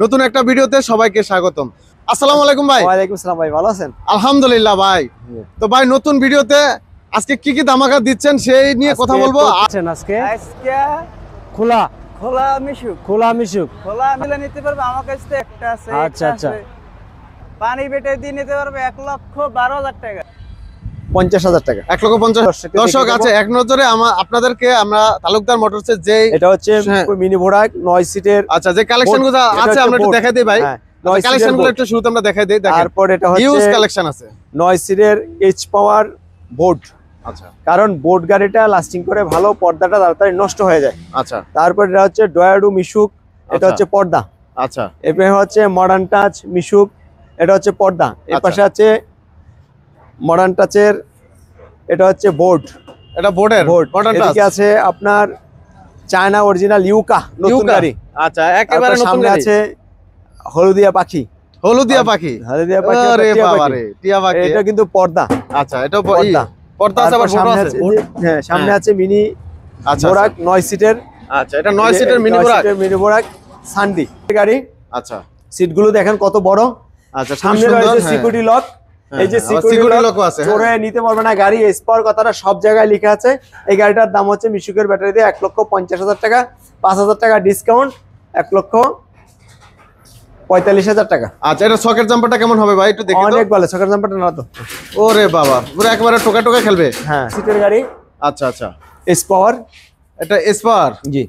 নতুন একটা ভিডিওতে সবাইকে স্বাগতম। আসসালামু আলাইকুম ভাই। ওয়ালাইকুম আসসালাম ভাই, ভালো আছেন? আলহামদুলিল্লাহ ভাই। তো ভাই নতুন ভিডিওতে আজকে কি কি ধামাকা দিচ্ছেন সেই নিয়ে কথা বলবো। আজকে খোলা খোলা মিশুক খোলা মিশুক খোলা মিলে নিতে পারবে। আমার কাছে একটা আছে। আচ্ছা আচ্ছা, পানি বেটে দিয়ে নিতে পারবে 1,12,000 টাকা, 50,000 টাকা। 1,50,000। দর্শক আছে এক নজরে আপনাদেরকে আমরা তালুকদার মোটরসের যে এটা হচ্ছে মিনি ভোরাক 9 সিটের। আচ্ছা যে কালেকশনগুলো আছে আমরা একটু দেখাই দেই ভাই। কালেকশনগুলো একটু শুরুতে আমরা দেখাই দেই। তারপর এটা হচ্ছে হিউজ কালেকশন আছে 9 সিটের এইচ পাওয়ার বোর্ড। আচ্ছা কারণ বোর্ড গাড়িটা লাস্টিং করে ভালো, পর্দাটা তাড়াতাড়ি নষ্ট হয়ে যায়। আচ্ছা তারপর এটা হচ্ছে ডয়াডু মিশুক, এটা হচ্ছে পর্দা। আচ্ছা এরপরে হচ্ছে মডার্ন টাচ মিশুক, এটা হচ্ছে পর্দা। এর পাশে আছে মডার্ন টাচের, এটা হচ্ছে বোর্ড, এটা বোর্ডের মডার্ন টাচ। এদিকে আছে আপনার চায়না অরিজিনাল ইউকা নতুন গাড়ি। আচ্ছা একেবারে নতুন সামনে গাড়ি। আছে হলুদিয়া পাখি। হলুদিয়া পাখি, হলুদিয়া পাখি, আরে বাবা রে টিয়া পাখি। এটা কিন্তু পর্দা। আচ্ছা এটা পর্দা। পর্দা আছে, আবার বড় আছে। হ্যাঁ সামনে আছে মিনি আচ্ছা বোরাক 9 সিটের। আচ্ছা এটা 9 সিটের মিনি বোরাক। মিনি বোরাক সানডি গাড়ি। আচ্ছা সিটগুলো দেখেন কত বড়। আচ্ছা সামনে রয়েছে সিকিউরিটি লক। এই যে সিকিউরিটি লক আছে, চোরে নিতে পারবে না গাড়ি। স্পার কথাটা সব জায়গায় লেখা আছে। এই গাড়িটার দাম হচ্ছে মিশুকের ব্যাটারি দিয়ে 1,50,000 টাকা, 5,000 টাকা ডিসকাউন্ট, 1,45,000 টাকা। আচ্ছা এটা সকেট জাম্পারটা কেমন হবে ভাই একটু দেখি তো। অনেক ভালো, সকেট জাম্পারটা না তো। ওরে বাবা পুরো একেবারে টোকা টোকা খেলবে। হ্যাঁ সিটের গাড়ি। আচ্ছা আচ্ছা এস পাওয়ার, এটা এসপার। জি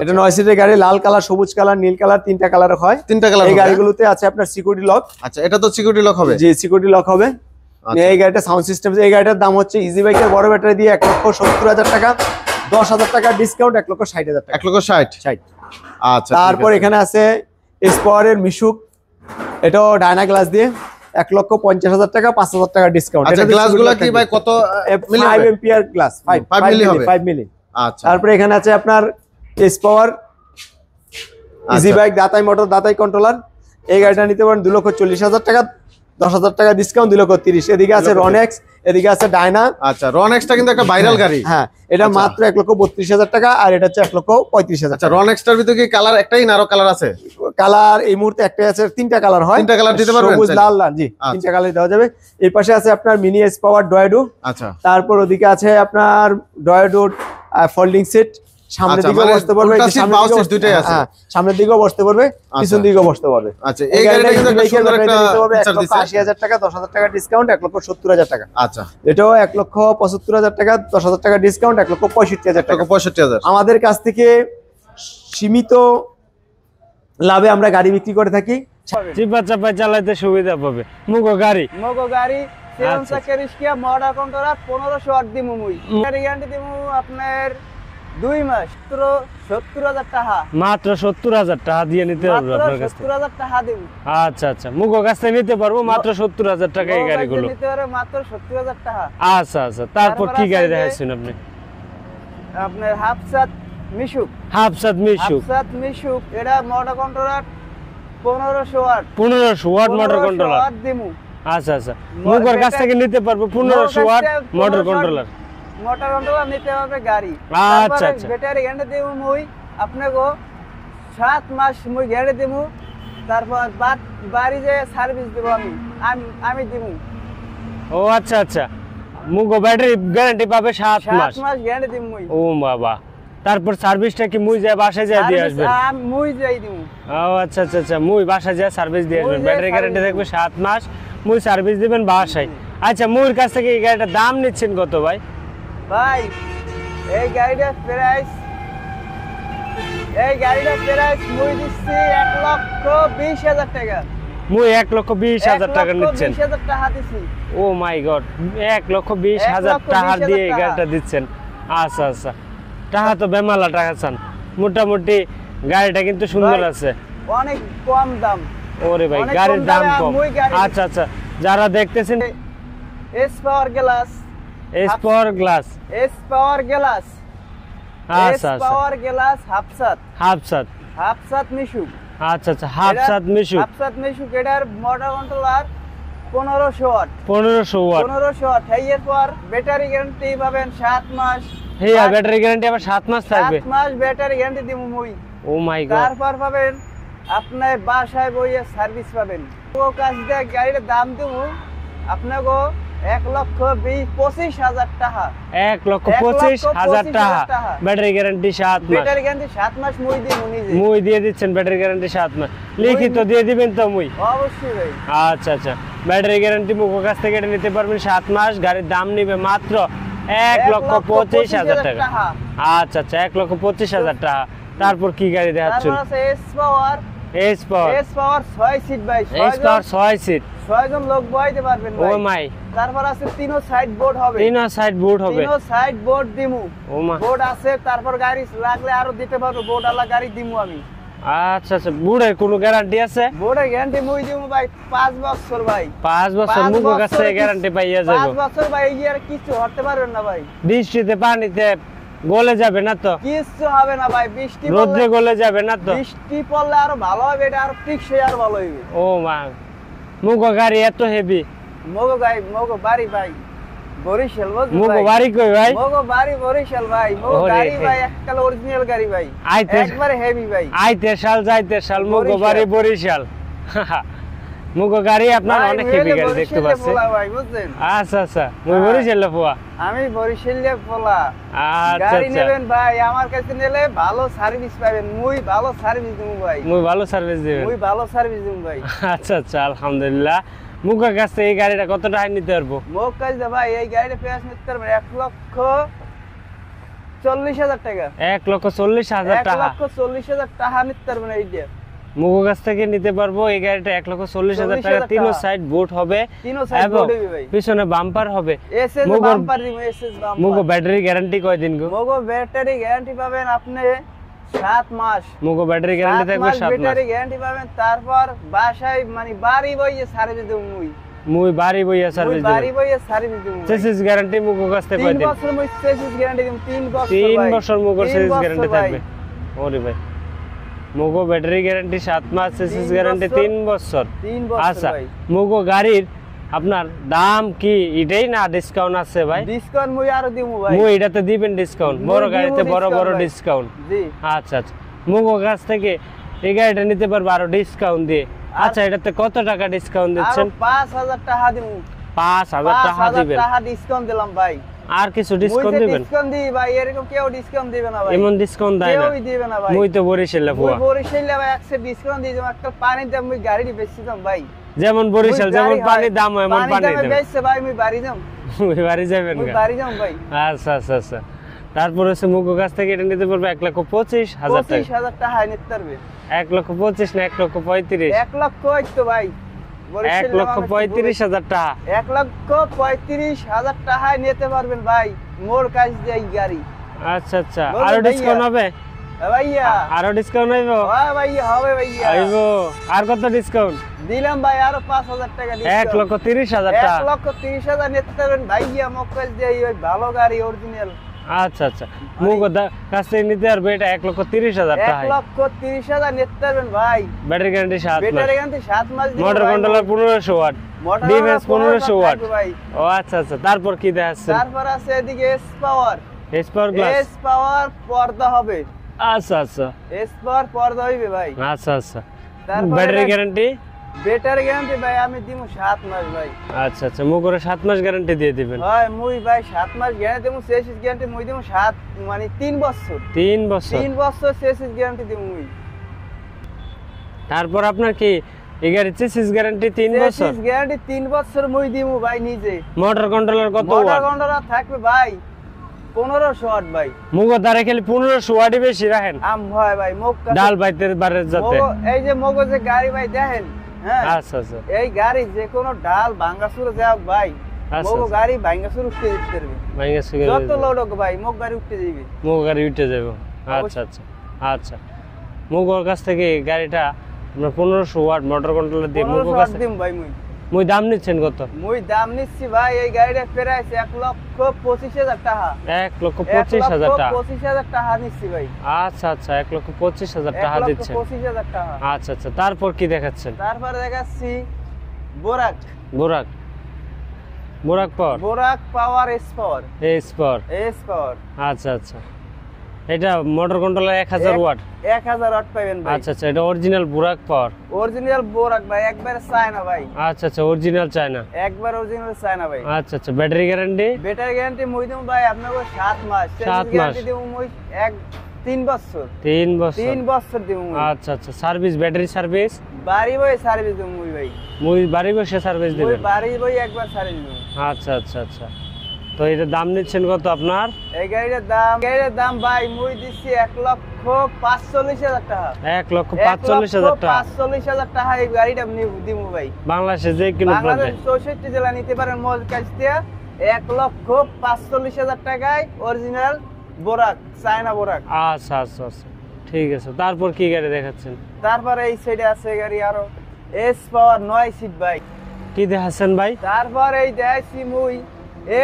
এটা 9 সিটের গাড়ি। লাল কালার, সবুজ কালার, নীল কালার, তিনটা কালার হয়। তিনটা কালার এই গাড়িগুলোতে আছে আপনার সিকিউরিটি লক। আচ্ছা এটা তো সিকিউরিটি লক হবে। জি সিকিউরিটি লক হবে। এই গাড়িটা সাউন্ড সিস্টেম। এই গাড়িটার দাম হচ্ছে ইজি বাইকের বড় ব্যাটারি দিয়ে 1,70,000 টাকা, 10,000 টাকা ডিসকাউন্ট, 1,60,000 টাকা। 1,60,000। আচ্ছা তারপর এখানে আছে এস পাওয়ারের মিশুক, এটাও ডায়না গ্লাস দিয়ে 1,50,000 টাকা, 5,000 টাকা ডিসকাউন্ট। আচ্ছা গ্লাসগুলো কি ভাই কত মিলি 5 এম্পিয়ার গ্লাস, 5 মিলি হবে। 5 মিলি। আচ্ছা তারপরে এখানে আছে আপনার এস পাওয়ার ইজি বাইক দাতাই মোটর, দাতাই কন্ট্রোলার। এই গাড়িটা নিতে পারেন 2,40,000 টাকা, 10,000 টাকা ডিসকাউন্ট, 2,30,000। এদিকে আছে রনেক্স, এদিকে আছে ডায়না। আচ্ছা রনেক্সটা কিন্তু একটা ভাইরাল গাড়ি। হ্যাঁ এটা মাত্র 1,32,000 টাকা, আর এটা হচ্ছে 1,35,000। আচ্ছা রনেক্সটার ভিতরে কি কালার একটাই না আরো কালার আছে? কালার এই মুহূর্তে একটাই আছে, তিনটা কালার হয়। তিনটা কালার দিতে পারবেন? সবুজ, লাল, লাল। জি তিনটা কালার দেওয়া যাবে। এই পাশে আছে আপনার মিনি এস পাওয়ার ডয়াডু। আচ্ছা তারপর ওদিকে আছে আপনার ডয়াডু ফোল্ডিং সিট। সামনের দিকেও বসতে পারবে, দুইটাই আছে। সামনের দিকেও বসতে পারবে, পিছন দিকেও বসতে পারবে। আচ্ছা এই গাড়িটা কিন্তু একটা সুন্দর একটা ফিচার দিছে। 1,80,000 টাকা, 10,000 টাকা ডিসকাউন্ট, 1,70,000 টাকা। আচ্ছা এটাও 1,75,000 টাকা, 10,000 টাকা ডিসকাউন্ট, 1,65,000 টাকা। 1,65,000। আমাদের কাছ থেকে সীমিত লাভে আমরা গাড়ি বিক্রি করে থাকি। চিপা চাপা চালাইতে সুবিধা পাবে। মুগো গাড়ি সেভেন চাকার রিস্কিয়া মডার কন্ট্রোলার 1,500 দিমু মুই। গ্যারান্টি দিমু আপনার 2 মাস, 70,000 টাকা। মাত্র 70,000 টাকা দিয়ে নিতে পারবো আপনার কাছ থেকে। 70,000 টাকা দিমু। আচ্ছা আচ্ছা মুগো কাছ থেকে নিতে পারবো মাত্র 70,000 টাকা এই গাড়িগুলো। নিতে পারে মাত্র 70,000 টাকা। আচ্ছা আচ্ছা তারপর কি গাড়ি দেখাচ্ছেন আপনি? আপনার হাফসাত মিশুক। হাফসাত মিশুক। হাফসাত মিশুক এটা motor controller 1,500 watt. 1,500 watt motor controller. দিমু। আচ্ছা আচ্ছা মুগোর কাছ থেকে নিতে পারবো 1,500 watt motor controller. Motor controller নিতে হবে গাড়ি। আচ্ছা আচ্ছা ব্যাটারি গ্যারান্টি দেবো মুই আপনাকে 7 মাস মুই গ্যারান্টি দেবো। তারপর বাড়ি যে সার্ভিস দেবো আমি দেবো। ও আচ্ছা আচ্ছা মুগো ব্যাটারি গ্যারান্টি পাবে 7 মাস। 7 মাস গ্যারান্টি দেবো মুই। ও বাবা তারপর সার্ভিসটা কি মুই যায় বাসায় যায় দিয়ে আসবেন? মুই যাই দেবো। ও আচ্ছা আচ্ছা আচ্ছা মুই বাসায় যায় সার্ভিস দিয়ে আসবেন। ব্যাটারি গ্যারান্টি থাকবে 7 মাস, মুই সার্ভিস দিবেন বাসায়। আচ্ছা মুইর কাছ থেকে এই গাড়িটার দাম নিচ্ছেন কত ভাই? ভাই এই গাড়িটার প্রাইস মুই দিচ্ছি 1,20,000 টাকা। মুই 1,20,000 টাকা নিচ্ছেন? 1,20,000 টাকা দিছি। ও মাই গড 1,20,000 টাকা দিয়ে এই গাড়িটা দিচ্ছেন? আচ্ছা আচ্ছা টাকা তো বেমালা টাকা চান। মোটামুটি গাড়িটা কিন্তু সুন্দর আছে, অনেক কম দাম। ওরে ভাই গাড়ির দাম কম। আচ্ছা আচ্ছা যারা দেখতেছেন S power glass, S power glass, S power glass, আচ্ছা আচ্ছা পাওয়ার গ্লাস হাফসাত, হাফসাত মিশুক। আচ্ছা আচ্ছা হাফসাত মিশুক। হাফসাত মিশুক এটার motor controller 1,500 watt. 1,500 watt. 1,500 watt. এর পর ব্যাটারি গ্যারান্টি পাবেন 7 মাস। হ্যাঁ ব্যাটারি গ্যারান্টি আবার 7 মাস থাকবে। 7 মাস ব্যাটারি গ্যারান্টি দিমু মুই। ও মাই গড। তারপর পাবেন আপনার বাসায় বইয়ে সার্ভিস পাবেন। ও কাছ দিয়ে গাড়ির দাম দেবো আপনাকে 1,20,25,000 টাকা। 1,25,000 টাকা। ব্যাটারি গ্যারান্টি 7 মাস। ব্যাটারি গ্যারান্টি 7 মাস মুই দিই নিজে। মুই দিয়ে দিচ্ছেন ব্যাটারি গ্যারান্টি 7 মাস। লিখিত দিয়ে দিবেন তো মুই? অবশ্যই ভাই। আচ্ছা আচ্ছা, ব্যাটারি গ্যারান্টি মুখো কাছ থেকে এটা নিতে পারবেন 7 মাস। গাড়ির দাম নিবে মাত্র 1,25,000 টাকা। আচ্ছা আচ্ছা, 1,25,000 টাকা। তারপর কি গাড়ি দেখাচ্ছেন? তারপর আছে এস পাওয়ার। এস পাওয়ার 6 সিট ভাই। S power 6 seat. 6 জন লোক বইতে পারবেন ও ভাই। মাই। তারপর আছে তিনও সাইড বোর্ড হবে। তিনও সাইড বোর্ড হবে। তিনও সাইড বোর্ড দিমু। ও মা। বোর্ড আছে, তারপর গাড়ি লাগলে আরো দিতে পারবো, বোর্ড আলা গাড়ি দিমু আমি। আচ্ছা আচ্ছা, বোর্ডের কোনো গ্যারান্টি আছে? বোর্ডের গ্যারান্টি মুই দিমু ভাই 5 বছর ভাই। 5 বছর মুখো কাছ থেকে গ্যারান্টি পাইয়া যাবো। 5 বছর ভাই, এই আর কিছু হতে পারবেন না ভাই। বৃষ্টিতে পানিতে গলে যাবে না তো? কিছু হবে না ভাই। বৃষ্টি রোদ্রে গলে যাবে না তো? বৃষ্টি পড়লে আরো ভালো হবে, এটা আরো টিকসই আরো ভালো হবে। ও মা, মুখো গাড়ি এত হেভি। মগো বাড়ি ভাই বরিশাল। মুখো বাড়ি কই ভাই? মগো বাড়ি বরিশাল ভাই। মগো ওরে। গাড়ি ভাই এককাল অরিজিনাল গাড়ি ভাই, একবারে হেভি ভাই। আইতে সাল যাইতে সাল মুখো বাড়ি বরিশাল। মুখো গাড়ি আপনার ভাই, অনেক মুই হেভি হলে গাড়ি দেখতে বরিশালে পাচ্ছি। পোলা ভাই, বুঝছেন? আচ্ছা আচ্ছা, মুই হ্যাঁ। বরিশাল ফুয়া। আমি বরিশালে পোলা। আচ্ছা গাড়ি আচ্ছা, নেবেন ভাই, আমার কাছে নিলে ভালো সার্ভিস পাবেন। মুই ভালো সার্ভিস দেবো ভাই। মুই ভালো সার্ভিস দিবেন। মুই ভালো সার্ভিস দেবো ভাই। আচ্ছা আচ্ছা, আলহামদুলিল্লাহ। মুখের কাছ থেকে এই গাড়িটা কত টাকা নিতে পারবো? মোক কাজ দে ভাই, এই গাড়িটা পেঁয়াজ নিতে পারবেন 1,40,000 টাকা। 1,40,000 টাকা। 1,40,000 টাকা নিতে পারবেন এইটা। মুখের কাছ থেকে নিতে পারবো এই গাড়িটা 1,40,000 টাকা। 40,000 তিনো টাকা। সাইড বোর্ড হবে তিনও সাইড এবং বোর্ড হবে ভাই। পিছনে বাম্পার হবে। এসএস মুগো- বাম্পার দিমু, এসএস বাম্পার। মুখো ব্যাটারি গ্যারান্টি কয়দিন গো? মগো ব্যাটারি গ্যারান্টি পাবেন আপনি 7 মাস। মুখো ব্যাটারি গ্যারান্টি 7 থাকবে মাস 7 মাস। ব্যাটারি গ্যারান্টি পাবেন। তারপর বাসায় মানে বাড়ি বইয়ে সার্ভিস দেবো মুই। মুই বাড়ি বইয়া মুই সার্ভিস বাড়ি দেব। বইয়ে সার্ভিস দেবো। চেসিস গ্যারান্টি মুখো কাছ থেকে 3 কয়দিন? বছর মুই চেসিস গ্যারান্টি দেবো। 3 বছর 3 ভাই। বছর মুখো 3 চেসিস বছর গ্যারান্টি ভাই। থাকবে। ওরে ভাই, মুখো ব্যাটারি গ্যারান্টি 7 মাস, চেসিস 3 গ্যারান্টি বছর। 3 বছর। 3 বছর আচ্ছা, ভাই। মুখো গাড়ির আপনার দাম কি এটাই না ডিসকাউন্ট আছে ভাই? ডিসকাউন্ট মুই আরো দিমু ভাই। মুই এটাতে দিবেন ডিসকাউন্ট? মুই বড় দিমু গাড়িতে বড় discount বড় ভাই। ডিসকাউন্ট। জি। আচ্ছা আচ্ছা, মুগো কাছ থেকে এই গাড়িটা নিতে পারবো আরো ডিসকাউন্ট দিয়ে। আচ্ছা, এটাতে কত টাকা ডিসকাউন্ট আরো দিচ্ছেন? 5,000 টাকা দিমু। 5,000 টাকা 5,000 দিবেন। টাকা ডিসকাউন্ট দিলাম ভাই। আর কিছু ডিসকাউন্ট মুই যে দিবেন? ডিসকাউন্ট দিই ভাই, এরকম কেউ ডিসকাউন্ট দিবে না ভাই। এমন ডিসকাউন্ট দেয় না? কেউই দিবে না ভাই। মুই তো বরিশালে মুই ফুয়া। বরিশালে ভাই একসে ডিসকাউন্ট দিয়ে দিলাম। একটা পানির দাম মুই গাড়ি বেশি দাম ভাই। যেমন বরিশাল মুই যেমন গাড়ি পানির হয়, দাম হয় এমন পানির পানি দামে দেবেন। বেচছে ভাই, মুই বাড়ি যাম। মুই বাড়ি যাবেন মুই গা? বাড়ি যাম ভাই। আচ্ছা আচ্ছা আচ্ছা, তারপর হচ্ছে মুগো কাছ থেকে এটা নিতে পারবে 1,25,000 টাকা। 25,000 টাকা নিতে পারবে। 1,25,000 না 1,35,000? 1 লক্ষ হইতো ভাই। বরিশালে 1,35,000 টাকা। 1,35,000 টাকা নিতে পারবেন ভাই মোর কাছ দিয়ে এই গাড়ি। আচ্ছা আচ্ছা, বলুন আরো ভাইয়া। ডিসকাউন্ট হবে? ভাইয়া আরো ডিসকাউন্ট হইব? হ্যাঁ ভাইয়া, হবে ভাইয়া। আইবো। আর কত ডিসকাউন্ট? দিলাম ভাই আরো 5,000 টাকা ডিসকাউন্ট। 1,30,000 টাকা। 1,30,000 নিতে পারবেন ভাইয়া মোর কাছ দিয়ে এই ভালো গাড়ি অরিজিনাল। আচ্ছা আচ্ছা, মুগো কাছ থেকে নিতে পারবে এটা 1,30,000 টাকা। 1,30,000 নিতে পারবেন ভাই। ব্যাটারি গ্যারান্টি 7 মাস। ব্যাটারি গ্যারান্টি 7 মাস দিবো মোটর ভাই। Controller 1500 watt. Motor DMS controller 1500 watt. থাকবে ভাই। ও আচ্ছা আচ্ছা, তারপর কি দেখাচ্ছেন? তারপর আছে এদিকে S power. S power glass. S power পর্দা হবে। আচ্ছা আচ্ছা এস পাওয়ার পর্দা হইবে ভাই। আচ্ছা আচ্ছা, তারপর ব্যাটারি এটা- গ্যারান্টি? ব্যাটারি গ্যারান্টি ভাই আমি দিমু 7 মাস ভাই। আচ্ছা আচ্ছা, মুগরে 7 মাস গ্যারান্টি দিয়ে দিবেন। হয় মুই ভাই 7 মাস গ্যারান্টি দিমু। চেসিস গ্যারান্টি মুই দিমু 7 মানে 3 বছর। 3 বছর। 3 বছর চেসিস গ্যারান্টি দিমু মুই। তারপর আপনার কি এই গাড়ি চেসিস গ্যারান্টি 3 বছর? চেসিস গ্যারান্টি 3 বছর মুই দিমু ভাই নিজে। মোটর কন্ট্রোলার কত মোটর ওয়াট? কন্ট্রোলার থাকবে ভাই 1500 ওয়াট ভাই। মুগো দ্বারা খালি 1500 ওয়াটই বেশি রাখেন। আম হয় ভাই মোক ডাল বাইতে বারে যাতে। এই যে মগো যে গাড়ি ভাই দেখেন, হ্যাঁ আচ্ছা আচ্ছা এই গাড়ি যে কোনো ডাল ভাঙ্গাসুর যাক ভাই, আচ্ছা, মগো আচ্ছা। গাড়ি ভাঙ্গাসুর উঠতে দিতে পারবে। ভাইঙ্গা সুগার যত লোড হোক ভাই মোক গাড়ি উঠতে দিবে। মুগো গাড়ি উঠে যাবো। আচ্ছা আচ্ছা আচ্ছা, মুগোর কাছ থেকে এই গাড়িটা আপনার 1500 ওয়াট মোটর কন্ট্রোলার দিয়ে 1500 মুগোর ওয়াট কাছে দিম ভাই মুই। মুই দাম নিচ্ছেন কত? মুই দাম নিচ্ছি ভাই এই গাড়িটা প্রায় 1,25,000 টাকা। 1,25,000 টাকা। 1,25,000 টাকা নিচ্ছি ভাই। আচ্ছা আচ্ছা, 1,25,000 টাকা দিচ্ছেন। 1,25,000 টাকা। আচ্ছা আচ্ছা, তারপর কি দেখাচ্ছেন? তারপরে দেখাচ্ছি বোরাক। বোরাক। বোরাক পাওয়ার। বোরাক পাওয়ার S power. S power. S পাওয়ার। আচ্ছা আচ্ছা, এটা মোটর কন্ট্রোলার 1000 ওয়াট। 1000 ওয়াট পাবেন ভাই। আচ্ছা আচ্ছা, এটা অরিজিনাল বুরাক পাওয়ার। অরিজিনাল বোরাক ভাই, একবার চায়না ভাই। আচ্ছা আচ্ছা, অরিজিনাল চায়না। একবার অরিজিনাল চায়না ভাই। আচ্ছা আচ্ছা, ব্যাটারি গ্যারান্টি? ব্যাটারি গ্যারান্টি মুই দিমু ভাই আপনাকে 7 মাস। 7 মাস গ্যারান্টি দিমু মুই 3 বছর। 3 বছর। 3 বছর দিমু মুই। আচ্ছা আচ্ছা, সার্ভিস, ব্যাটারি সার্ভিস? বাড়ি বই সার্ভিস দিমু মুই ভাই। মুই বাড়ি বসে সার্ভিস মুই দিবেন? বাড়ি বই একবার সার্ভিস দিমু। আচ্ছা আচ্ছা আচ্ছা, তো এটার দাম নিচ্ছেন কত আপনার? এই গাড়িটার দাম ভাই মুই দিচ্ছি 1,45,000 টাকা। 1,45,000 টাকা। 1,45,000 টাকা এই গাড়িটা দিমু ভাই। বাংলাদেশে যে কোনো বাংলাদেশ প্রান্তে? 64 জেলা নিতে পারেন মোর কাছ থেকে। 1,45,000 টাকায় অরিজিনাল বোরাক, চায়না বোরাক। আচ্ছা আচ্ছা আচ্ছা, ঠিক আছে। তারপর কি গাড়ি দেখাচ্ছেন? তারপরে এই সাইডে আছে গাড়ি আরো এস পাওয়ার 9 সিট ভাই। কি দেখাচ্ছেন ভাই? তারপর এই দেখাইছি মুই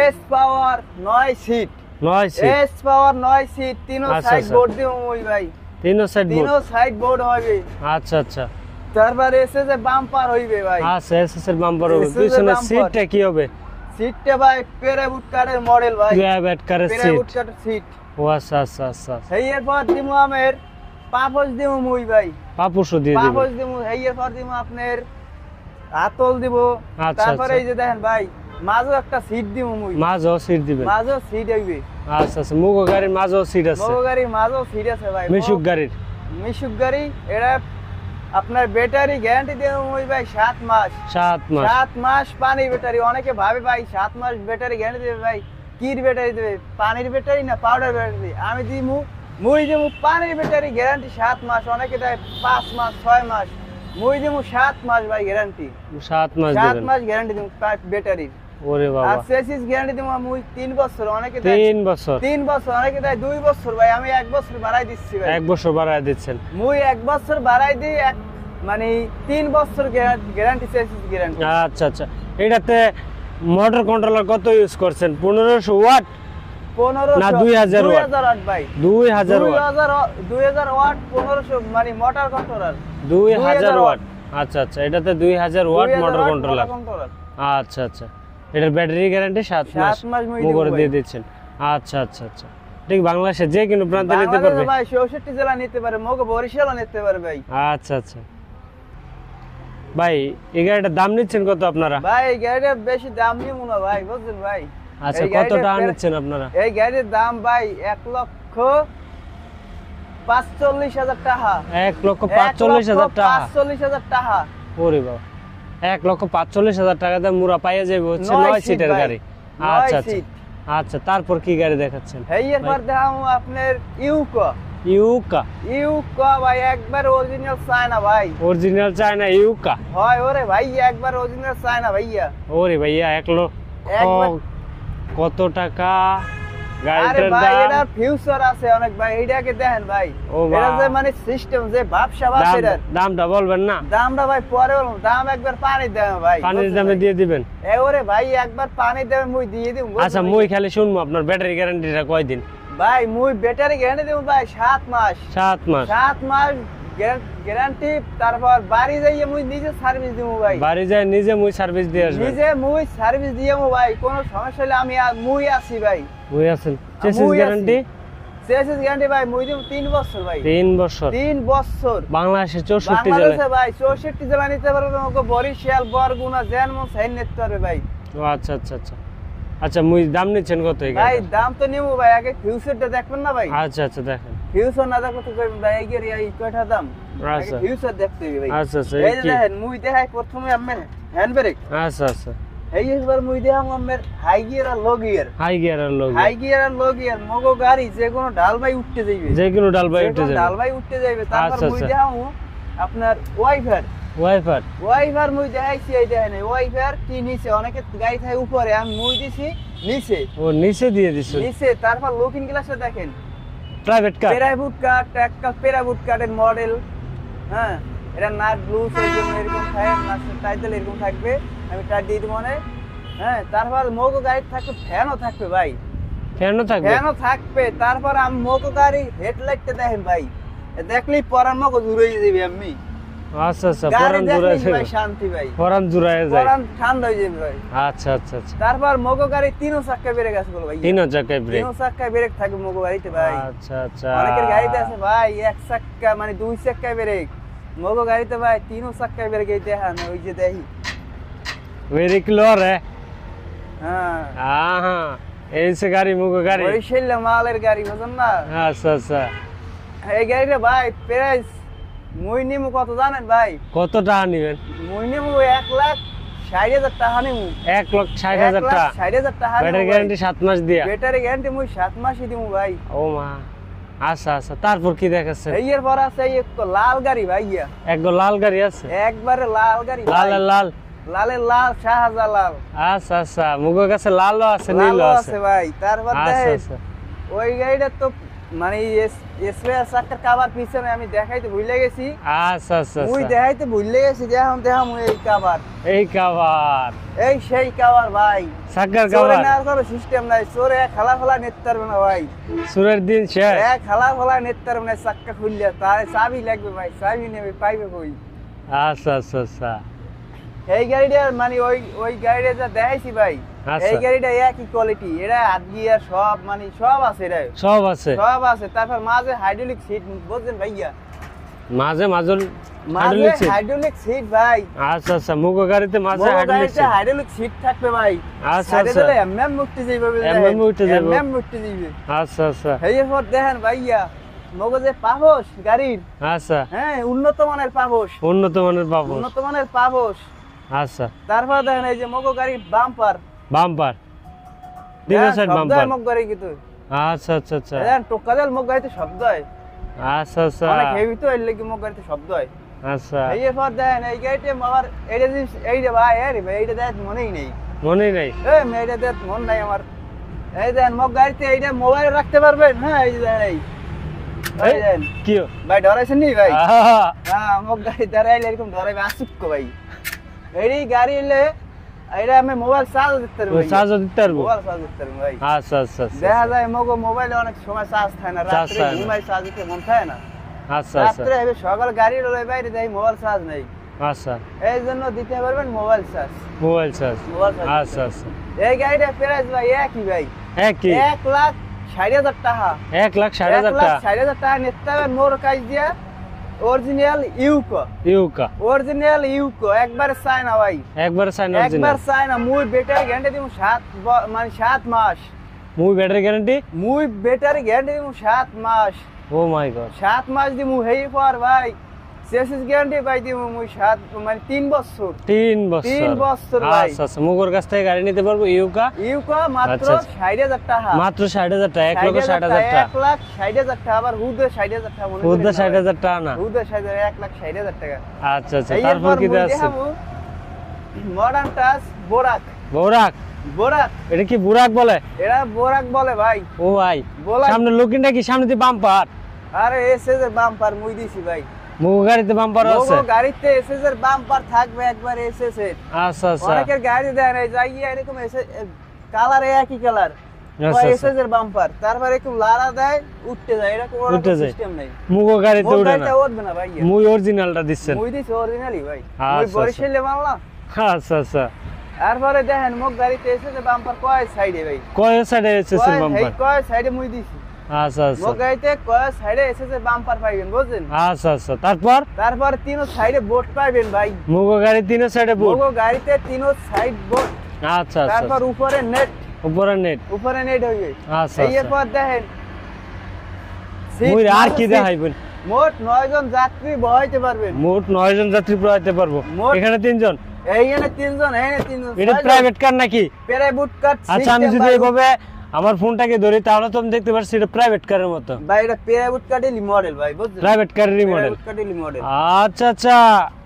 S power 9 seat. 9 seat? S power 9 seat, তিনো আচ্ছা, সাইড আচ্ছা। বোর্ড দিমু মুই ভাই। তিনো সাইড বোর্ড? তিনো সাইড বোর্ড হবে। আচ্ছা আচ্ছা। তারপরে এসে যে বাম্পার হইবে ভাই। আচ্ছা, এসএস এর বাম্পার হবে। SS এর পিছনে bumper। সিটটা কি হবে? সিটটা ভাই পেরাবুট কারের মডেল ভাই। গ্র্যাবেট কারের সিট? পেরাবুট কারের সিট। ও আচ্ছা আচ্ছা আচ্ছা। এই এরপর দিমু আমের পাপোশ দিমু মুই ভাই। পাপুসও দিয়ে দিবেন? পাপোশ দিমু। এই এরপর দিমু আপনার আতল দিব। আচ্ছা, তারপরে আচ্ছা। এই যে দেখেন ভাই মাঝে একটা সিট দিমু মুই। মাঝও সিট দিবেন? মাঝে সিট হইবে। আচ্ছা আচ্ছা, মুগো গাড়ির মাঝও সিট আছে? মোগো গাড়ি মাঝেও সিট আছে ভাই। মিশুক গাড়ির? মিশুক গাড়ি। এটা আপনার ব্যাটারি গ্যারান্টি দিমু মুই ভাই 7 মাস। 7 মাস? 7 মাস পানির ব্যাটারি। অনেকে ভাবে ভাই 7 মাস ব্যাটারি গ্যারান্টি দেবে ভাই। কির ব্যাটারি দেবে? পানির ব্যাটারি না পাউডার ব্যাটারি? আমি দিমু মুই দিমু পানির ব্যাটারি গ্যারান্টি 7 মাস। অনেকে দেয় 5 মাস 6 মাস। মুই দিমু 7 মাস ভাই গ্যারান্টি। 7 মাস 7 দিবেন? মাস গ্যারান্টি দিমু ব্যাটারির। ওরে আর বাবা, চেসিস গ্যারান্টি দিমু মুই 3 বছর। অনেকে দেয় 3 বছর? 3 বছর, অনেকে দেয় 2 বছর ভাই। আমি 1 বছর বাড়াই দিচ্ছি ভাই। 1 বছর বাড়ায় দিচ্ছেন? মুই 1 বছর বাড়াই দিই মানে 3 বছর গ্যারান্টি, চেসিস গ্যারান্টি। আচ্ছা আচ্ছা, এটাতে মোটর কন্ট্রোলার কত ইউজ করছেন? 1500 ওয়াট 1500 না 2000 ওয়াট? 2000 ওয়াট ভাই। 2000 ওয়াট? 2000 ওয়াট 1500 মানে মোটর কন্ট্রোলার 2000 ওয়াট। আচ্ছা আচ্ছা, এটাতে 2000 watt 2000 motor watt controller. Motor controller. আচ্ছা আচ্ছা, এটার ব্যাটারি গ্যারান্টি 7 মাস 7 মাস মই মোগরে দিব দিয়ে ভাই। দিচ্ছেন? আচ্ছা আচ্ছা আচ্ছা, ঠিক। বাংলাদেশে যে কোনো প্রান্তে নিতে বাংলাদেশে পারবে? ভাই 64 জেলা নিতে পারে, মগো বরিশালও নিতে পারে ভাই। আচ্ছা আচ্ছা ভাই, এই গাড়িটার দাম নিচ্ছেন কত আপনারা? ভাই এই গাড়িটা বেশি দাম নিব না ভাই, বুঝছেন ভাই। আচ্ছা, এই কত গাড়িটার টাকা নিচ্ছেন আপনারা? এই গাড়ির দাম ভাই 1,45,000 টাকা। 1,45,000 টাকা? 1,45,000 টাকা। ওরে বাবা, 1,45,000 টাকা দিয়ে মুরা পাইয়া যাবে হচ্ছে 9 সিট সিটের ভাই। গাড়ি। 9 আচ্ছা আচ্ছা সিট। আচ্ছা, তারপর কি গাড়ি দেখাচ্ছেন? এই এরপর দেখাবো আপনার ইউকো। ইউকা? ইউকো ভাই একবার অরিজিনাল চায়না ভাই। অরিজিনাল চায়না ইউকা? হয় ওরে ভাই, একবার অরিজিনাল চায়না ভাইয়া। ওরে ভাইয়া, 1 লক্ষ একবার- কত টাকা আরে গাড়িটার ভাই দাম? এটার ফিউচার আছে অনেক ভাই, এইটাকে দেখেন ভাই। ও এটা বাবা। যে মানে সিস্টেম যে ব্যবসা দাম- এটার দামটা বলবেন না? দামটা ভাই পরে বলুন। দাম একবার পানির দামে ভাই। পানির বুঝছেন দামে ভাই? দিয়ে দিবেন? ওরে ভাই একবার পানির দামে মুই দিয়ে দিব। আচ্ছা, মুই খালি শুনবো আপনার ব্যাটারি গ্যারান্টিটা কয়দিন? ভাই মুই ব্যাটারি গ্যারান্টি দেব ভাই 7 মাস। 7 মাস? 7 মাস গ্যারান্টি। তারপর বাড়ি যাইয়ে মুই নিজে সার্ভিস দিব ভাই। বাড়ি যায় নিজে মুই সার্ভিস দিয়ে আসবেন? নিজে মুই সার্ভিস দিয়ে ভাই, কোনো সমস্যা হলে আমি মুই আছি ভাই। মুই আছেন? চেসিস মুই আছি। গ্যারান্টি? চেসিস গ্যারান্টি ভাই মুই দিব 3 বছর ভাই। 3 বছর? 3 বছর। বাংলাদেশে 64 জেলায়? বাংলাদেশে ভাই 64 জেলা নিতে পারবে। আমাকে বরিশাল, বরগুনা, জেনমন সাইন নিতে পারবে ভাই। ও আচ্ছা আচ্ছা আচ্ছা আচ্ছা, মুই দাম নিচ্ছেন কত এই ভাই গাড়িটার? দাম তো নিবো ভাই, আগে ফিউচারটা দেখবেন না ভাই। আচ্ছা আচ্ছা, দেখেন। ফিউচার না দেখো তো কইবেন ভাই এই গাড়ি এই কয়টা দাম। আগে আচ্ছা ফিউচার দেখতে হবে ভাই। আচ্ছা আচ্ছা, এই যে কি? দেখেন মুই দেখাই প্রথমে আমার হ্যান্ড ব্রেক। আচ্ছা আচ্ছা, এই এবার মুই দেখাম আমার হাই গিয়ার আর লো গিয়ার। হাই গিয়ার আর লো হাই গিয়ার? গিয়ার আর লো গিয়ার মগো গাড়ি যে কোনো ডাল ভাই উঠতে যাইবে। যে কোনো ডাল বাই যে উঠে কোনো যাবে? ডাল ভাই উঠতে যাইবে। তারপর আচ্ছা, মুই আচ্ছা। দেখাম আপনার ওয়াইফার। ওয়াইফার? ওয়াইফার মুই দেখাইছি এই দেখেন ওয়াইফার কি নিচে। অনেকে গাড়ি থাকে উপরে, আমি মুই দিছি নিচে। ও নিচে দিয়ে দিছো? নিচে। তারপর লুকিং গ্লাসে দেখেন প্রাইভেট কার? পেরাবুট কাট, একটা পেরাবুট কাটের মডেল। হ্যাঁ, এটা নাট ব্লু সেই জন্য এরকম থাকে, টাইটেল এরকম থাকবে। আমি টাইট দিয়ে দিব মনে। হ্যাঁ, তারপর মোগো গাড়ি থাকবে, ফ্যানও থাকবে ভাই। ফ্যানও থাকবে? ফ্যানও থাকবে। তারপর আমি মোগো গাড়ি হেডলাইটটা দেখেন ভাই, দেখলেই পরার মগো জুড়ে যাবে আমি। আচ্ছা আচ্ছা, গাড়ি পরান জুড়ায় দেখলেই ভাই শান্তি ভাই, পরান জুড়ায় যায়। পরান ঠান্ডা হয়ে যাবে ভাই। আচ্ছা আচ্ছা আচ্ছা, তারপর মোগো গাড়ি 3 চাকা ব্রেক আছে বলো ভাই, 3 চাকায় ব্রেক। 3 চাকা ব্রেক থাকে মোগো গাড়িতে ভাই। আচ্ছা আচ্ছা, অনেকের গাড়িতে আছে ভাই 1 চাকা মানে 2 চাকা ব্রেক, মোগো গাড়িতে ভাই 3 চাকা ব্রেক। এই দেখেন ওই যে দেখি, ভেরি ক্লিয়ার রে। হ্যাঁ আহা, এই সে গাড়ি মুগো গাড়ি। বরিশাল মালের গাড়ি বুঝুন না। আচ্ছা আচ্ছা, এই গাড়িটা ভাই প্রাইস মুই নিমু কত জানেন ভাই? কত টাকা নিবেন? মুই নিমু 1,60,000 টাকা নিমু। 1,60,000 টাকা। 1,60,000 টাকা ব্যাটারি গ্যারান্টি 7 মাস দিয়া। ব্যাটারি গ্যারান্টি মুই 7 মাসই দিমু ভাই। ও মা, আচ্ছা আচ্ছা, তারপর কি দেখাচ্ছেন? এই এর পর আছে এই একটা লাল গাড়ি ভাইয়া, একগো লাল গাড়ি আছে? একবারে লাল গাড়ি ভাই। লাল লাল, লালের লাল, শাহজালাল। আচ্ছা আচ্ছা, মুগো কাছে লালও আছে, নীলও লালও আছে। আছে ভাই। তারপর আচ্ছা দেখেন আচ্ছা, ওই গাড়িটা তো মানে স্পেয়ার চাকার কভার পিছনে আমি দেখাইতে ভুলে গেছি। আচ্ছা আচ্ছা মুই আচ্ছা, দেখাইতে ভুলে গেছি, দেখাম দেখাম এই কভার, এই কাভার, এই সেই কভার ভাই। সাকার চোরে কাভার। নেওয়ার কোনো সিস্টেম নাই, চোরে এক খালা খোলা নিতে পারবে না ভাই, সুরের দিন শেষ। এক খালা খোলা নিতে পারবে না। চাক্কা খুললে তার চাবি লাগবে ভাই, চাবি নেবে পাইবে কই? আচ্ছা আচ্ছা আচ্ছা, এই গাড়িটা মানে ওই গাড়িটা যা দেখাইছি ভাই, আচ্ছা। এই গাড়িটা একই কোয়ালিটি, এটা হাত গিয়ার সব মানে সব আছে, এটা সব আছে, সব আছে। তারপর মাঝে হাইড্রোলিক সিট বুঝছেন ভাইয়া, মাঝে মাঝে মাঝে হাইড্রোলিক সিট। হাইড্রোলিক সিট ভাই। আচ্ছা আচ্ছা, মুগো গাড়িতে মাঝে বড় হাইড্রোলিক গাড়িতে সিট। হাইড্রোলিক সিট থাকবে ভাই। আচ্ছা সাইডে আচ্ছা, দিলে এমএম মুক্তি যাইবে, MM উঠতে যাইবো। এমএম মুক্তি যাইবে। আচ্ছা আচ্ছা এই পর দেখেন ভাইয়া মগজে পাবস গাড়ির, আচ্ছা, হ্যাঁ উন্নত মানের পাবস, উন্নত মানের পাবো। উন্নত মানের পাবস। আচ্ছা, তারপর দেখেন এই যে মগো গাড়ির বাম্পার, বাম্পার, দিনের সাইড বাম্পার। মগ গাড়ি কিন্তু আচ্ছা আচ্ছা আচ্ছা, দেখেন টোকা দেল মগ গাড়িতে শব্দ হয়, আচ্ছা আচ্ছা অনেক হেভি তো এর লাগি মগ গাড়িতে শব্দ হয়। আচ্ছা, এই পর দেখেন এই গাড়িতে আমার এইটা এইটা ভাই আরে ভাই এইটা দেখ মনেই নেই, মনে নাই। এই এইটা দেখ মন নাই আমার। এই দেখেন মগ গাড়িতে এইটা মোবাইল রাখতে পারবেন, হ্যাঁ এই যে দেখেন এই এই, দেখেন কি ভাই ডরাইছেন নি ভাই? আহা, হ্যাঁ মগ গাড়ি দাঁড়াইলে এরকম ডরাইবে আসুক ভাই। এই গাড়ি এলে এইটা আমি মোবাইল চার্জ দিতে পারবো, চার্জও দিতে পারবো। মোবাইল চার্জ দিতে পারবো ভাই। আচ্ছা আচ্ছা আচ্ছা, দেখা যায় মগো মোবাইলে অনেক সময় চার্জ থাকে না, চার্জ রাত্রে থাকে না। ঘুমাই চার্জ দিতে মন থাকে না, আচ্ছা আচ্ছা রাত্রে এবার সকাল গাড়ি রয়ে বাইরে যাই মোবাইল চার্জ নেই, আচ্ছা, এই জন্য দিতে পারবেন mobile charge. Mobile charge. Mobile charge আচ্ছা আচ্ছা, এই গাড়িটা প্রাইস ভাই একই ভাই, একই 1,60,000 টাকা। 1,60,000 টাকা। 1,60,000 টাকা নিতে পারবেন মোর কাছ দিয়া। অরিজিনাল ইউকো, ইউকা অরিজিনাল ইউকো, একবার চায়না ভাই, একবার সাইন একবার অরিজিনাল। চায়না। মুই ব্যাটারি গ্যারান্টি দিব 7 মাস, মুই ব্যাটারি গ্যারান্টি। মুই ব্যাটারি গ্যারান্টি দিব 7 মাস, ও মাই গড, 7 মাস দিমু। হেই পর ভাই চেসিস গ্যারান্টি পাই দিমু মুই 3 বছর। 3 বছর। 3 বছর ভাই। আচ্ছা আচ্ছা, মুগোর কাছ থেকে গাড়ি নিতে পারবো ইউকা ইউকো মাত্র আচ্ছা, আচ্ছা। 60,000 টাকা, মাত্র 60,000 টাকা, 1,60,000 টাকা। 1,60,000 টাকা। আবার হুদে 60,000 টাকা মনে খুদা 60,000 টাকা না। হুদে 1,60,000 টাকা। আচ্ছা আচ্ছা, তারপর কি আছে? মডার্ন টাচ বোরাক, বৌরাক, বোরাক, এটা কি বুরাক বলে? এরা বোরাক বলে ভাই। ও ভাই, বোরাক। সামনে লুকিংটা কি? সামনে দিয়ে বাম্পার? আরে এসএস এর বাম্পার মুই দিছি ভাই। মুগো গাড়িতে বাম্পার আছে? লোগো গাড়িতে এসএস এর বাম্পার থাকবে, একবার এসএস এর। আচ্ছা আচ্ছা, অনেকের গাড়ি দেন এই যাইয়া এরকম কালার একই কালার, আচ্ছা, এসএস এর বাম্পার, তারপর একটু লারা দেয় উঠতে যায়, এরকম উঠতে যায়। সিস্টেম নাই। মুগো গাড়িতে মোর উঠে না, গাড়িতে উঠবে না ভাই। মুই অরিজিনালটা দিচ্ছেন। মুই দিছি অরিজিনালি ভাই, আচ্ছা, মুই আচ্ছা। বরিশালে মানলাম। আচ্ছা আচ্ছা, তারপরে দেখেন মোক গাড়িতে এসএস এর বাম্পার কয় সাইডে ভাই, কয় সাইডে এসেছে বাম্পার? কয় সাইডে মুই দিছি। আচ্ছা আচ্ছা, মোক গাড়িতে কয় সাইডে এসএস এর বাম্পার পাইবেন বুঝছেন। আচ্ছা আচ্ছা, তারপর তারপর তিন সাইডে বোর্ড পাইবেন ভাই। মুগো গাড়ি 3 সাইডে বুট। মোগো গাড়িতে 3 সাইড বোর্ড, আচ্ছা আচ্ছা, তারপর উপরে নেট, উপরে নেট। উপরে নেট হইবে। আচ্ছা এই আচ্ছা, পর দেখেন মুই সিট, আর কি সিট। দেখাইবেন? মোট 9 জন যাত্রী বহাইতে পারবেন। মোট 9 জন যাত্রী বহাইতে পারবো। মোট- এখানে 3 জন। এইখানে 3 জন, এইখানে 3 জন। এটা প্রাইভেট কার নাকি? Private car. আচ্ছা, আমি যদি এইভাবে আমার ফোনটাকে ধরি তাহলে তো আমি দেখতে পাচ্ছি এটা প্রাইভেট কারের মতো। ভাই এটা প্রাইভেট কারেরই মডেল ভাই বুঝছেন। প্রাইভেট কারেরই মডেল। প্রাইভেট কারেরই মডেল। আচ্ছা আচ্ছা,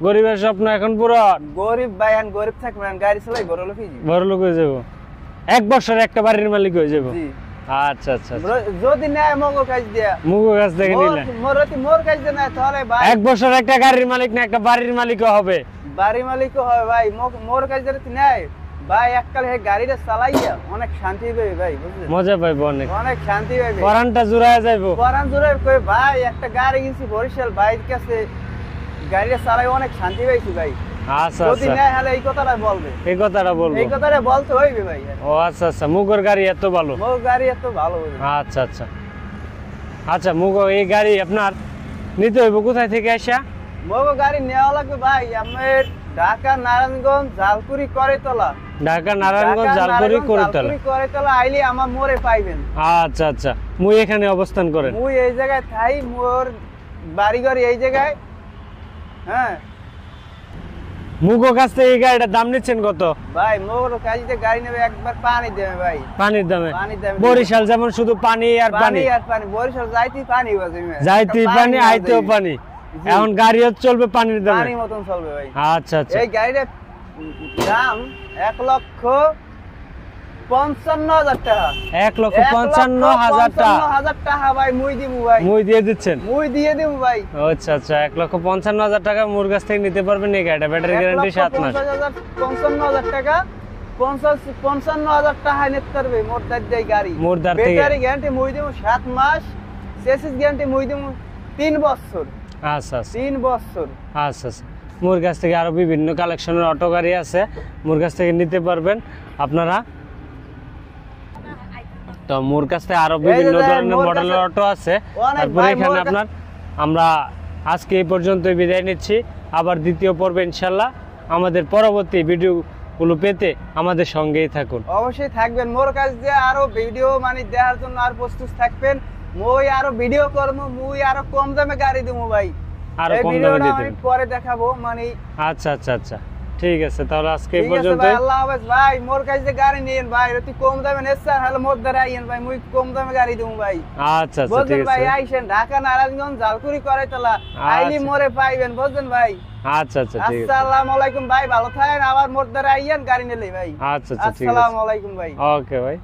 গরিবের স্বপ্ন এখন পুরো গরিব ভাই, আর গরিব থাকবেন, গাড়ি চালাই বড় লোক হয়ে যাবে। বড় লোক হয়ে যাবো, 1 বছরে একটা বাড়ির মালিক হয়ে যাবো। জি। আচ্ছা আচ্ছা, যদি নেয় মগো কাজ দিয়া, মুগো গাছ দেখে নিলে মোর কাজ দিয়ে নেয় তাহলে ভাই 1 বছর একটা গাড়ির মালিক না, একটা বাড়ির মালিকও হবে। বাড়ি মালিকও হয় ভাই। মোর কাজ যদি নেয় ভাই এককালে হে গাড়িটা চালাইয়া অনেক শান্তি পাবে ভাই বুঝলেন। মজা পাইবো অনেক, অনেক শান্তি পাবে। পরানটা জুড়ায় যাইবো। পরান জোরে কই ভাই একটা গাড়ি কিনছি বরিশাল ভাইয়ের কাছে, গাড়িটা চালাই অনেক শান্তি পাইছি ভাই। আচ্ছা যদি আচ্ছা, নেয় হলে এই কথাটা বলবে, এই কথাটা বলবো। এই কথাটা বলতে হইবে ভাই। ও আচ্ছা আচ্ছা, মুগর গাড়ি এত ভালো। মোর গাড়ি এত ভালো হবে। আচ্ছা আচ্ছা আচ্ছা, মুগো এই গাড়ি আপনার নিতে হইব কোথায় থেকে আসা? মোর গাড়ি নেওয়া লাগবে ভাই আমার ঢাকা নারায়ণগঞ্জ জালকুড়ি করেতলা। ঢাকা নারায়ণগঞ্জ জালকুড়ি করেতলা। করেতলা আইলে আমার মোরে পাইবেন। আচ্ছা আচ্ছা, মুই এখানে অবস্থান করেন? মুই এই জায়গায় থাই, মোর বাড়িঘর এই জায়গায়। হ্যাঁ মুগো কাছ থেকে এই গাড়িটার দাম নিচ্ছেন কত ভাই? মোর কাজে গাড়ি নেবে একবার পানি দেবে ভাই। পানির দামে? পানির দামে। বরিশাল যেমন শুধু পানি আর পানি, পানি আর পানি, বরিশাল যাইতেই পানি বাজে। যাইতেই পানি আইতেও পানি, এখন গাড়িও চলবে পানির দামে। পানির মতন চলবে ভাই। আচ্ছা আচ্ছা, এই গাড়িটার দাম 1,55,000 টাকা। 1,55,000 টাকা 1,55,000 টাকা ভাই মুই দিমু ভাই। মুই দিয়ে দিচ্ছেন? মুই দিয়ে দিমু ভাই। আচ্ছা আচ্ছা, 1,55,000 টাকা মোর কাছ থেকে নিতে পারবেন এই গাড়িটা, ব্যাটারি গ্যারান্টি 7 মাস। 55,000 টাকা, 55,000 টাকা নিতে পারবে মোর দাঁত দিয়ে গাড়ি। মোর দাঁত থেকে ব্যাটারি গ্যারান্টি মুই দিমু 7 মাস, চেসিস গ্যারান্টি মুই দিমু 3 বছর। আচ্ছা আচ্ছা 3 বছর। আচ্ছা আচ্ছা, মোর কাছ থেকে আরো বিভিন্ন কালেকশনের অটো গাড়ি আছে, মোর কাছ থেকে নিতে পারবেন আপনারা। তো মোর কাছ থেকে আরো বিভিন্ন ধরনের মডেলের অটো আছে। তারপরে এখানে আপনার আমরা আজকে এই পর্যন্তই বিদায় নিচ্ছি। আবার দ্বিতীয় পর্বে ইনশাল্লাহ আমাদের পরবর্তী ভিডিওগুলো পেতে আমাদের সঙ্গেই থাকুন। অবশ্যই থাকবেন মোর কাছে যে আরো ভিডিও মানে দেখার জন্য আর প্রস্তুত থাকবেন। মই আরো ভিডিও করবো, মুই আরো কম দামে গাড়ি দেবো ভাই। আরো এই কম দামে ভিডিওটা দিতে আমি পরে দেখাবো মানে। আচ্ছা আচ্ছা আচ্ছা, ঠিক আছে, তাহলে আজকে এই ঠিক আছে পর্যন্ত। ভাই, আল্লাহ হাফেজ ভাই। মোর কাছে যে গাড়ি নিয়েন ভাই, অতি কম দামে নেছেন হলে মোর দ্বারা আইয়েন ভাই, মুই কম দামে গাড়ি দেবো ভাই। আচ্ছা আচ্ছা, বুঝলেন ঠিক ভাই? আছে। আইসেন ঢাকা নারায়ণগঞ্জ জালকুড়ি করেতলা আইলি মোরে পাইবেন, বুঝলেন ভাই? আচ্ছা আচ্ছা, ঠিক আছে। আসসালামু আলাইকুম ভাই, ভালো থাকেন। আবার মোর দ্বারা আইয়েন গাড়ি নিলে ভাই। আচ্ছা আচ্ছা, ঠিক আছে। আসসালামু আলাইকুম ভাই। ওকে ভাই।